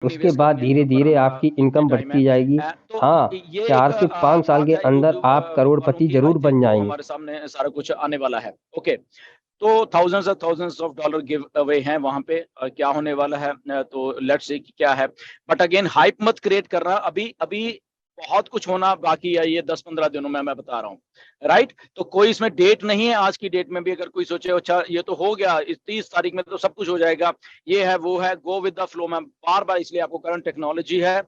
उसके निवेश बाद करने धीरे धीरे पर आपकी मुझे इनकम टाइम है। बढ़ती जाएगी। तो हाँ, ये एक 4 से 5 साल के बात है अंदर यूट्यूब आप वालों करोड़पति की, आई जरूर बन थिंक वो जाएंगे। हमारे सामने सारा कुछ आने वाला है। ओके, तो thousands of dollar give away हैं वहां पे। क्या होने वाला है, तो लेट्स सी क्या है। बट अगेन हाइप मत क्रिएट करना, अभी अभी बहुत कुछ होना बाकी है, ये 10-15 दिनों में मैं बता रहा हूँ। राइट, तो कोई इसमें डेट नहीं है। आज की डेट में भी अगर कोई सोचे अच्छा ये तो हो गया, इस 30 तारीख में तो सब कुछ हो जाएगा, ये है वो है, गो विद द फ्लो। मैं बार बार इसलिए आपको, करंट टेक्नोलॉजी है,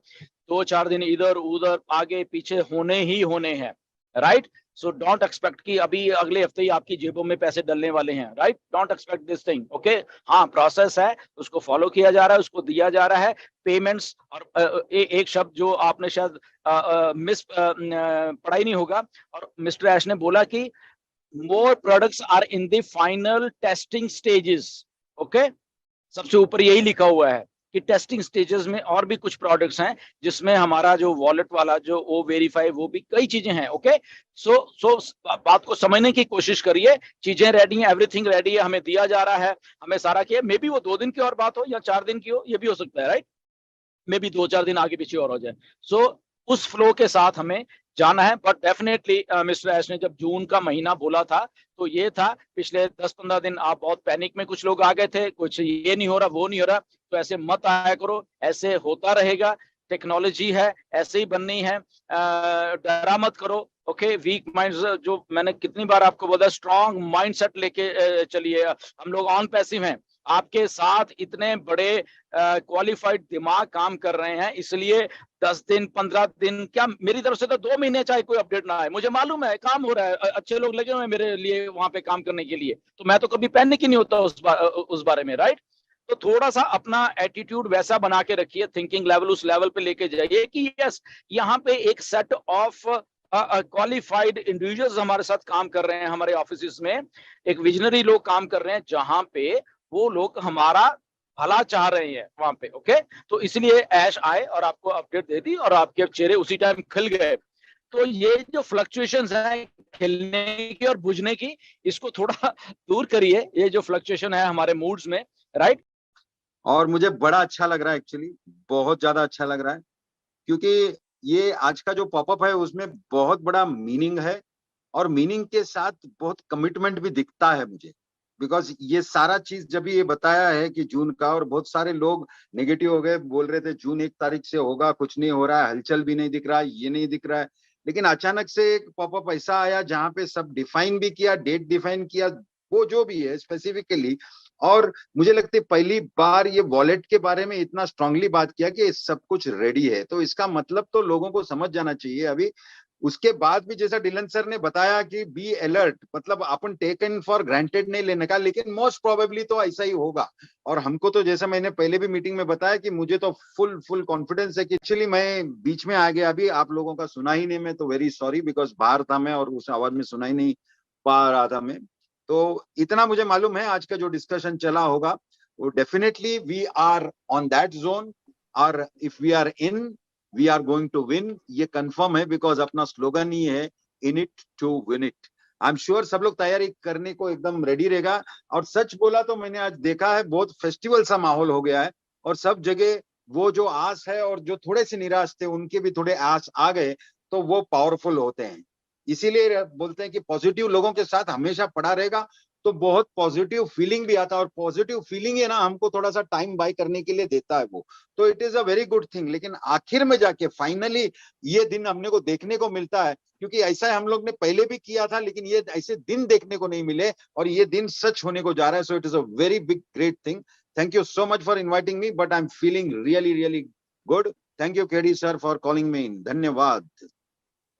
2-4 दिन इधर उधर आगे पीछे होने ही होने हैं। राइट, सो डोंट एक्सपेक्ट कि अभी अगले हफ्ते ही आपकी जेबों में पैसे डलने वाले हैं। Right, don't expect this thing. Okay, हाँ प्रोसेस है, उसको फॉलो किया जा रहा है, उसको दिया जा रहा है पेमेंट्स। और एक शब्द जो आपने शायद मिस पढ़ा ही नहीं होगा, और मिस्टर ऐश ने बोला कि more products are in the final testing stages. Okay, सबसे ऊपर यही लिखा हुआ है कि टेस्टिंग स्टेजेस में और भी कुछ प्रोडक्ट्स हैं, जिसमें हमारा जो वॉलेट वाला जो ओ वेरीफाई, वो भी कई चीजें हैं। ओके, सो बात को समझने की कोशिश करिए। चीजें रेडी हैं, एवरीथिंग रेडी है, हमें दिया जा रहा है, हमें सारा किया। मे बी वो 2 दिन की और बात हो या 4 दिन की हो, ये भी हो सकता है। राइट, मे बी 2-4 दिन आगे पीछे और हो जाए। सो उस फ्लो के साथ हमें जाना है। बट डेफिनेटली मिस्टर एस ने जब जून का महीना बोला था, तो ये था, पिछले 10-15 दिन आप बहुत पैनिक में कुछ लोग आ गए थे, कुछ ये नहीं हो रहा वो नहीं हो रहा। तो ऐसे मत आया करो, ऐसे होता रहेगा, टेक्नोलॉजी है, ऐसे ही बननी है। डरा मत करो। ओके, वीक माइंड, जो मैंने कितनी बार आपको बोला, स्ट्रांग माइंडसेट लेके चलिए। हम लोग ऑन पैसिव हैं, आपके साथ इतने बड़े क्वालिफाइड दिमाग काम कर रहे हैं, इसलिए 10 दिन 15 दिन क्या, मेरी तरफ से तो 2 महीने चाहे कोई अपडेट ना आए, मुझे मालूम है काम हो रहा है, अच्छे लोग लगे हुए हैं मेरे लिए वहां पे काम करने के लिए, तो मैं तो कभी पैनिक ही नहीं होता उस बारे में। राइट, तो थोड़ा सा अपना एटीट्यूड वैसा बना के रखिए, थिंकिंग लेवल उस लेवल पे लेके जाइए कि यस, यहाँ पे एक सेट ऑफ क्वालिफाइड इंडिविजुअल्स हमारे साथ काम कर रहे हैं, हमारे ऑफिस में एक विजनरी लोग काम कर रहे हैं, जहां पे वो लोग हमारा भला चाह रहे हैं वहां पे। ओके, तो इसलिए ऐश आए और आपको अपडेट दे दी, और आपके चेहरे उसी टाइम खिल गए। तो ये जो फ्लक्चुएशंस है खिलने की और बुझने की, इसको थोड़ा दूर करिए, ये जो फ्लक्चुएशन है हमारे मूड्स में। राइट, और मुझे बड़ा अच्छा लग रहा है एक्चुअली, बहुत ज्यादा अच्छा लग रहा है, क्योंकि ये आज का जो पॉपअप है उसमें बहुत बड़ा मीनिंग है, और मीनिंग के साथ बहुत कमिटमेंट भी दिखता है मुझे। बिकॉज ये सारा चीज जब ये बताया है कि जून का, और बहुत सारे लोग नेगेटिव हो गए, बोल रहे थे जून 1 तारीख से होगा, कुछ नहीं हो रहा है, हलचल भी नहीं दिख रहा है, ये नहीं दिख रहा है। लेकिन अचानक से एक पॉपअप ऐसा आया जहां पे सब डिफाइन भी किया, डेट डिफाइन किया, वो जो भी है स्पेसिफिकली। और मुझे लगता है पहली बार ये वॉलेट के बारे में इतना स्ट्रांगली बात किया कि सब कुछ रेडी है, तो इसका मतलब तो लोगों को समझ जाना चाहिए अभी। उसके बाद भी जैसा डिलन सर ने बताया कि बी अलर्ट, मतलब अपन टेकन फॉर ग्रांटेड नहीं लेने का, लेकिन मोस्ट प्रोबेबली तो ऐसा ही होगा। और हमको तो जैसा मैंने पहले भी मीटिंग में बताया कि मुझे तो फुल फुल कॉन्फिडेंस है कि एक्चुअली मैं बीच में आ गया, अभी आप लोगों का सुना ही नहीं, मैं तो वेरी सॉरी, बिकॉज बाहर था मैं और उस आवाज में सुना ही नहीं पा रहा था मैं। तो इतना मुझे मालूम है आज का जो डिस्कशन चला होगा, वो definitely we are on that zone, और if we are in, we are going to win, ये कंफर्म है, बिकॉज अपना स्लोगन ही है, in it to win it. I am sure सब लोग तैयारी करने को एकदम रेडी रहेगा। और सच बोला तो मैंने आज देखा है बहुत फेस्टिवल सा माहौल हो गया है, और सब जगह वो जो आस है, और जो थोड़े से निराश थे उनके भी थोड़े आस आ गए, तो वो पावरफुल होते हैं। इसीलिए बोलते हैं कि पॉजिटिव लोगों के साथ हमेशा पड़ा रहेगा, तो बहुत पॉजिटिव फीलिंग भी आता है, और पॉजिटिव फीलिंग है ना, हमको थोड़ा सा टाइम बाय करने के लिए देता है वो। तो it is a very good thing. लेकिन आखिर में जाके फाइनली ये दिन हमने को देखने को मिलता है, क्योंकि ऐसा हम लोग ने पहले भी किया था, लेकिन ये ऐसे दिन देखने को नहीं मिले, और ये दिन सच होने को जा रहा है। So it is a very big great thing. Thank you so much for inviting me, but I am feeling really really good. Thank you KD sir for calling me in. धन्यवाद।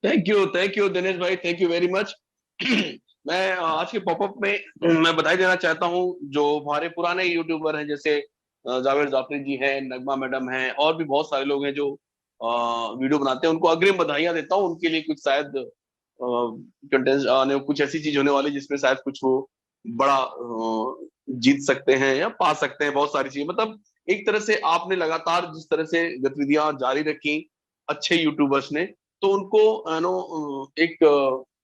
थैंक यू दिनेश भाई, thank you very much. मैं आज के popup में मैं बधाई देना चाहता हूं जो हमारे पुराने यूट्यूबर हैं, जैसे जावेद जाफरी जी हैं, नगमा मैडम हैं, और भी बहुत सारे लोग हैं जो वीडियो बनाते हैं, उनको अग्रिम बधाइयां देता हूं। उनके लिए कुछ शायद कंटेंट आने, कुछ ऐसी चीज होने वाली जिसमें शायद कुछ वो बड़ा जीत सकते हैं या पा सकते हैं, बहुत सारी चीजें। मतलब एक तरह से आपने लगातार जिस तरह से गतिविधियां जारी रखी अच्छे यूट्यूबर्स ने, तो उनको एक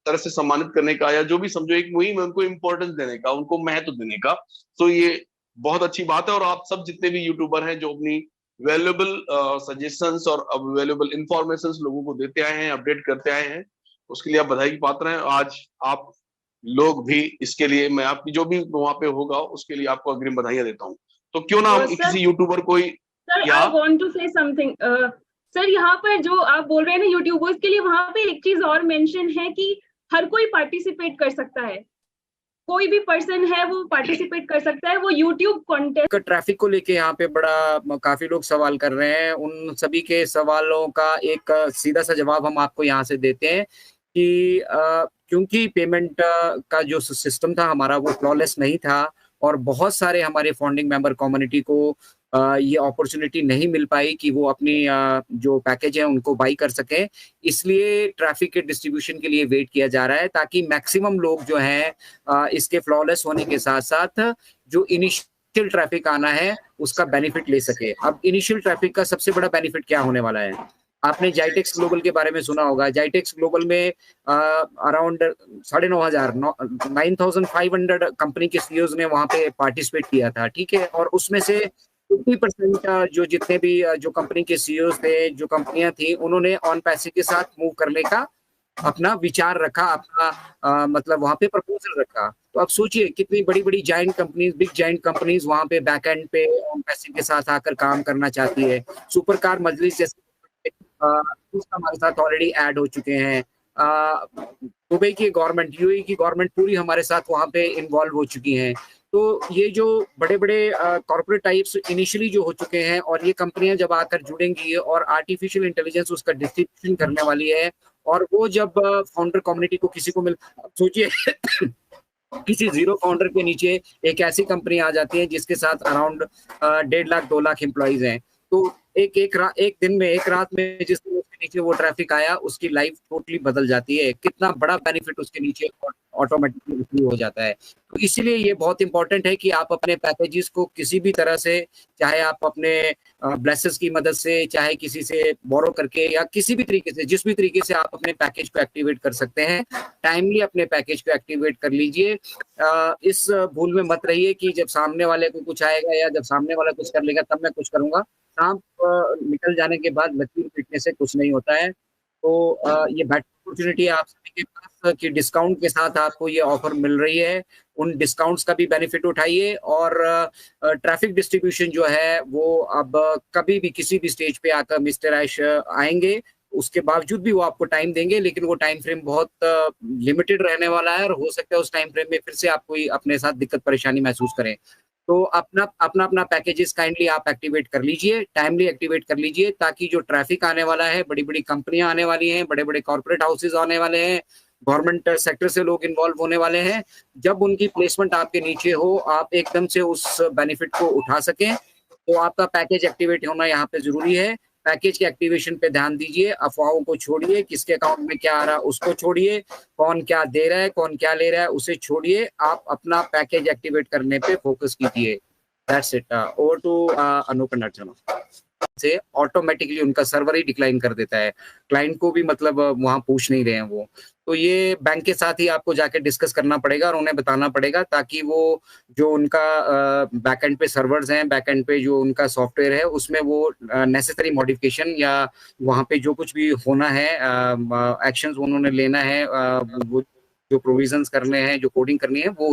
तरह से सम्मानित करने का, या जो भी समझो एक मुहिम है उनको इम्पोर्टेंस देने का, उनको महत्व देने का। तो ये बहुत अच्छी बात है। और आप सब जितने भी यूट्यूबर हैं जो अपनी वैल्यूएबल सजेशंस और वैल्यूएबल इंफॉर्मेशंस लोगों को देते आए हैं, अपडेट करते आए हैं, उसके लिए आप बधाई की पात्र हैं। आज आप लोग भी इसके लिए, मैं आपकी जो भी वहां पे होगा उसके लिए आपको अग्रिम बधाइयां देता हूँ। तो क्यों ना हम किसी यूट्यूबर कोई sir I want to say something. Sir यहाँ पर जो आप बोल रहे हैं ना यूट्यूबर्स के लिए, वहां पे एक चीज और मेंशन है कि हर कोई पार्टिसिपेट कर सकता है, कोई भी पर्सन है वो पार्टिसिपेट कर सकता है, वो यूट्यूब कंटेंट। ट्रैफिक को लेके यहाँ पे बड़ा काफी लोग सवाल कर रहे हैं। उन सभी के सवालों का एक सीधा सा जवाब हम आपको यहाँ से देते हैं कि क्योंकि पेमेंट का जो सिस्टम था हमारा वो फ्लॉलेस नहीं था और बहुत सारे हमारे फाउंडिंग मेंबर कम्युनिटी को ये अपॉर्चुनिटी नहीं मिल पाई कि वो अपनी जो पैकेज है उनको बाई कर सकें, इसलिए ट्रैफिक के डिस्ट्रीब्यूशन के लिए वेट किया जा रहा है ताकि मैक्सिमम लोग जो हैं इसके फ्लॉलेस होने के साथ साथ जो इनिशियल ट्रैफिक आना है उसका बेनिफिट ले सके। अब इनिशियल ट्रैफिक का सबसे बड़ा बेनिफिट क्या होने वाला है? आपने जाइटेक्स ग्लोबल के बारे में सुना होगा। जाइटेक्स ग्लोबल में अराउंड 9,500 कंपनी के सीईओज ने वहां पे पार्टिसिपेट किया था, ठीक है। और उसमें से 50% जो जितने भी जो कंपनी के सीईओज थे, जो कंपनियां थी, उन्होंने ऑन पैसे के साथ मूव करने का अपना विचार रखा, अपना मतलब वहां पे प्रपोजल रखा। तो अब सोचिए कितनी बड़ी बड़ी giant companies, big giant companies वहां पे बैक एंड पे ऑन पैसे के साथ आकर काम करना चाहती है। सुपर कार मजलिस जैसे हमारे साथ ऑलरेडी ऐड हो चुके हैं। दुबई की गवर्नमेंट, यूएई की गवर्नमेंट पूरी हमारे साथ वहां पे इन्वॉल्व हो चुकी हैं। तो ये जो बड़े बड़े कॉर्पोरेट टाइप्स इनिशियली जो हो चुके हैं और ये कंपनियां जब आकर जुड़ेंगी और आर्टिफिशियल इंटेलिजेंस उसका डिस्ट्रीब्यूशन करने वाली है, और वो जब फाउंडर कम्युनिटी को किसी को मिल, सोचिए किसी जीरो फाउंडर के नीचे एक ऐसी कंपनी आ जाती है जिसके साथ अराउंड 1.5 लाख 2 लाख एम्प्लॉइज हैं। तो एक दिन में, एक रात में जिसके नीचे वो ट्रैफिक आया, उसकी लाइफ टोटली बदल जाती है। कितना बड़ा बेनिफिट उसके नीचे ऑटोमेटिकली हो जाता है। तो इसीलिए ये बहुत इंपॉर्टेंट है कि आप अपने पैकेजेस को किसी भी तरह से, चाहे आप अपने ब्लेसेस की मदद से, चाहे किसी से बोरो करके, या किसी भी तरीके से, जिस भी तरीके से आप अपने पैकेज को एक्टिवेट कर सकते हैं, टाइमली अपने पैकेज को एक्टिवेट कर लीजिए। इस भूल में मत रहिए कि जब सामने वाले को कुछ आएगा या जब सामने वाला कुछ कर लेगा तब मैं कुछ करूंगा। सांप निकल जाने के बाद लकीर पीटने से कुछ नहीं होता है। तो ये बेटर अपॉर्चुनिटी है आप सभी के पास कि डिस्काउंट के साथ आपको ये ऑफर मिल रही है। उन डिस्काउंट्स का भी बेनिफिट उठाइए। और ट्रैफिक डिस्ट्रीब्यूशन जो है वो अब कभी भी किसी भी स्टेज पे आकर मिस्टर ऐश आएंगे, उसके बावजूद भी वो आपको टाइम देंगे, लेकिन वो टाइम फ्रेम बहुत लिमिटेड रहने वाला है और हो सकता है उस टाइम फ्रेम में फिर से आप कोई अपने साथ दिक्कत परेशानी महसूस करें। तो अपना पैकेजेस काइंडली आप एक्टिवेट कर लीजिए, टाइमली एक्टिवेट कर लीजिए, ताकि जो ट्रैफिक आने वाला है, बड़ी बड़ी कंपनियां आने वाली हैं, बड़े बड़े कॉर्पोरेट हाउसेज आने वाले हैं, गवर्नमेंट सेक्टर से लोग इन्वॉल्व होने वाले हैं, जब उनकी प्लेसमेंट आपके नीचे हो, आप एकदम से उस बेनिफिट को उठा सकें। तो आपका पैकेज एक्टिवेट होना यहाँ पे जरूरी है। पैकेज के एक्टिवेशन पे ध्यान दीजिए, अफवाहों को छोड़िए, किसके अकाउंट में क्या आ रहा है उसको छोड़िए, कौन क्या दे रहा है, कौन क्या ले रहा है उसे छोड़िए, आप अपना पैकेज एक्टिवेट करने पे फोकस कीजिए। That's it. Over to Anup and Archana. से ऑटोमेटिकली उनका सर्वर ही डिक्लाइन कर देता है, क्लाइंट को भी मतलब वहां पूछ नहीं रहे हैं वो। तो ये बैंक के साथ ही आपको जाके डिस्कस करना पड़ेगा और उन्हें बताना पड़ेगा, ताकि वो जो उनका बैकएंड पे सर्वर्स हैं, बैकएंड पे जो उनका सॉफ्टवेयर है, उसमें वो नेसेसरी मॉडिफिकेशन या वहां पे जो कुछ भी होना है, एक्शंस उन्होंने लेना है, वो जो प्रोविजंस करने हैं, जो कोडिंग करनी है, वो